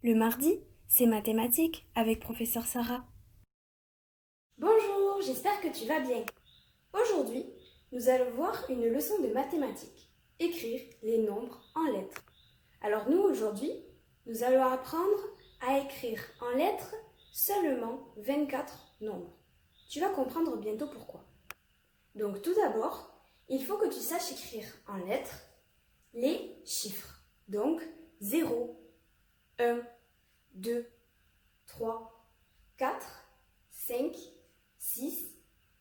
Le mardi, c'est mathématiques avec professeur Sarah. Bonjour, j'espère que tu vas bien. Aujourd'hui, nous allons voir une leçon de mathématiques. Écrire les nombres en lettres. Alors nous, aujourd'hui, nous allons apprendre à écrire en lettres seulement 24 nombres. Tu vas comprendre bientôt pourquoi. Donc tout d'abord, il faut que tu saches écrire en lettres les chiffres. Donc 0, 1, 2, 3, 4, 5, 6,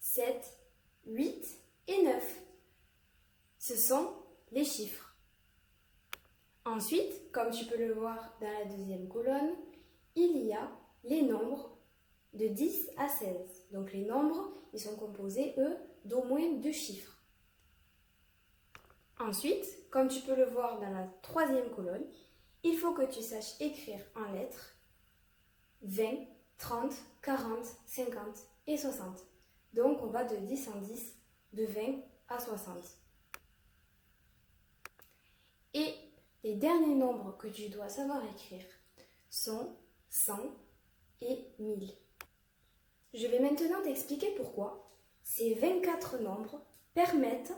7, 8 et 9. Ce sont les chiffres. Ensuite, comme tu peux le voir dans la deuxième colonne, il y a les nombres de 10 à 16. Donc les nombres, ils sont composés, eux, d'au moins 2 chiffres. Ensuite, comme tu peux le voir dans la troisième colonne, il faut que tu saches écrire en lettres 20, 30, 40, 50 et 60. Donc on va de 10 en 10, de 20 à 60. Et les derniers nombres que tu dois savoir écrire sont 100 et 1000. Je vais maintenant t'expliquer pourquoi ces 24 nombres permettent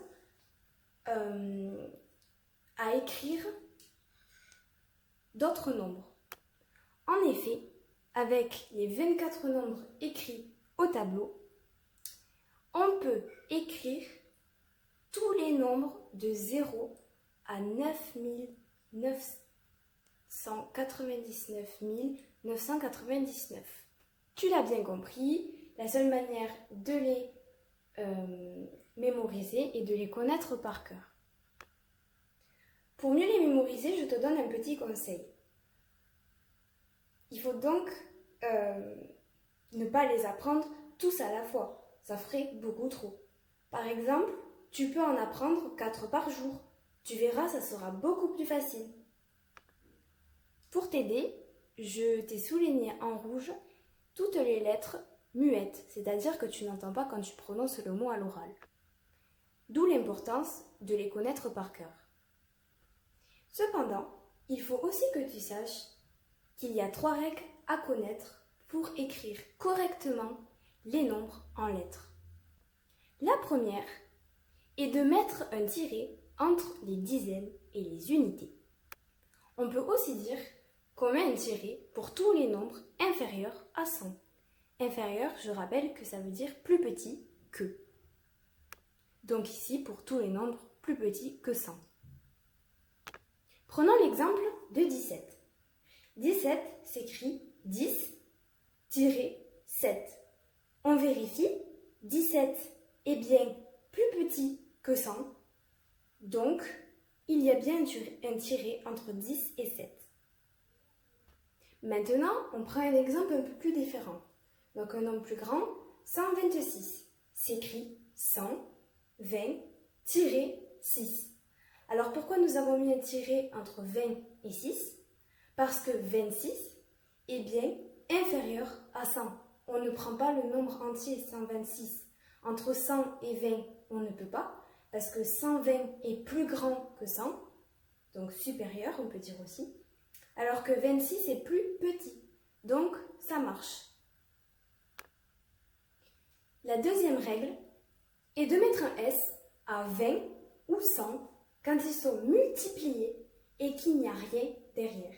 à écrire d'autres nombres. En effet, avec les 24 nombres écrits au tableau, on peut écrire tous les nombres de 0 à 999 999. Tu l'as bien compris, la seule manière de les mémoriser est de les connaître par cœur. Pour mieux les mémoriser, je te donne un petit conseil. Il faut donc ne pas les apprendre tous à la fois. Ça ferait beaucoup trop. Par exemple, tu peux en apprendre 4 par jour. Tu verras, ça sera beaucoup plus facile. Pour t'aider, je t'ai souligné en rouge toutes les lettres muettes, c'est-à-dire que tu n'entends pas quand tu prononces le mot à l'oral. D'où l'importance de les connaître par cœur. Cependant, il faut aussi que tu saches qu'il y a 3 règles à connaître pour écrire correctement les nombres en lettres. La première est de mettre un tiret entre les dizaines et les unités. On peut aussi dire qu'on met un tiret pour tous les nombres inférieurs à 100. Inférieur, je rappelle que ça veut dire plus petit que. Donc ici, pour tous les nombres plus petits que 100. Prenons l'exemple de 17. 17 s'écrit 10-7. On vérifie, 17 est bien plus petit que 100, donc il y a bien un tiret entre 10 et 7. Maintenant, on prend un exemple un peu plus différent. Donc un nombre plus grand, 126, s'écrit 120-6. Alors pourquoi nous avons mis un tiret entre 20 et 6 ? Parce que 26 est bien inférieur à 100. On ne prend pas le nombre entier 126. Entre 100 et 20, on ne peut pas, parce que 120 est plus grand que 100, donc supérieur, on peut dire aussi, alors que 26 est plus petit, donc ça marche. La deuxième règle est de mettre un S à 20 ou 100 quand ils sont multipliés et qu'il n'y a rien derrière.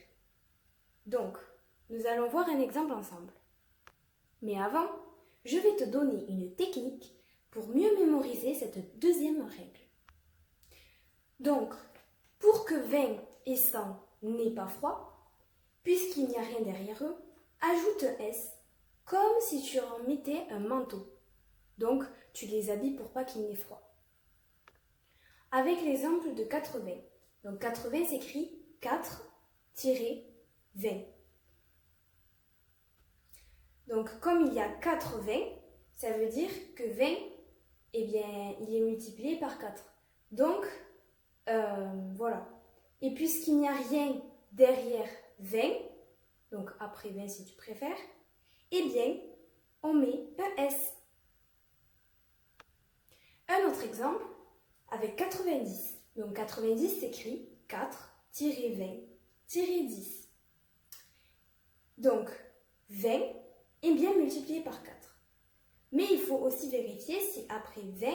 Donc, nous allons voir un exemple ensemble. Mais avant, je vais te donner une technique pour mieux mémoriser cette deuxième règle. Donc, pour que 20 et 100 n'aient pas froid, puisqu'il n'y a rien derrière eux, ajoute un S comme si tu en mettais un manteau. Donc, tu les habilles pour pas qu'il n'ait froid. Avec l'exemple de 80. Donc, 80 s'écrit 4-20. Donc, comme il y a 80, ça veut dire que 20, eh bien, il est multiplié par 4. Donc, voilà. Et puisqu'il n'y a rien derrière 20, donc après 20 si tu préfères, eh bien, on met un S. Un autre exemple, avec 90. Donc, 90 s'écrit 4-20-10. 20 est bien multiplié par 4. Mais il faut aussi vérifier si après 20,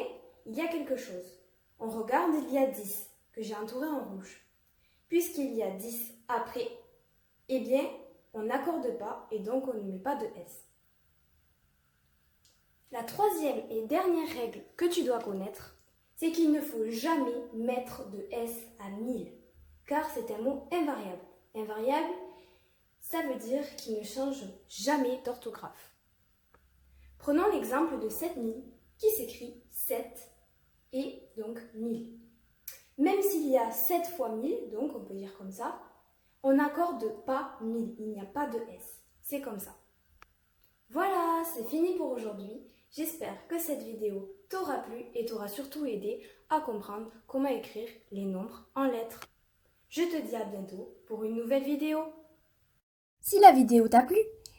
il y a quelque chose. On regarde, il y a 10, que j'ai entouré en rouge. Puisqu'il y a 10 après, eh bien, on n'accorde pas et donc on ne met pas de S. La troisième et dernière règle que tu dois connaître, c'est qu'il ne faut jamais mettre de S à 1000, car c'est un mot invariable. Invariable, ça veut dire qu'il ne change jamais d'orthographe. Prenons l'exemple de 7000 qui s'écrit 7 et donc 1000. Même s'il y a 7 fois 1000, donc on peut dire comme ça, on n'accorde pas 1000, il n'y a pas de S. C'est comme ça. Voilà, c'est fini pour aujourd'hui. J'espère que cette vidéo t'aura plu et t'aura surtout aidé à comprendre comment écrire les nombres en lettres. Je te dis à bientôt pour une nouvelle vidéo. Si la vidéo t'a plu,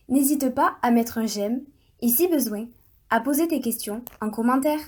n'hésite pas à mettre un j'aime et si besoin, à poser tes questions en commentaire.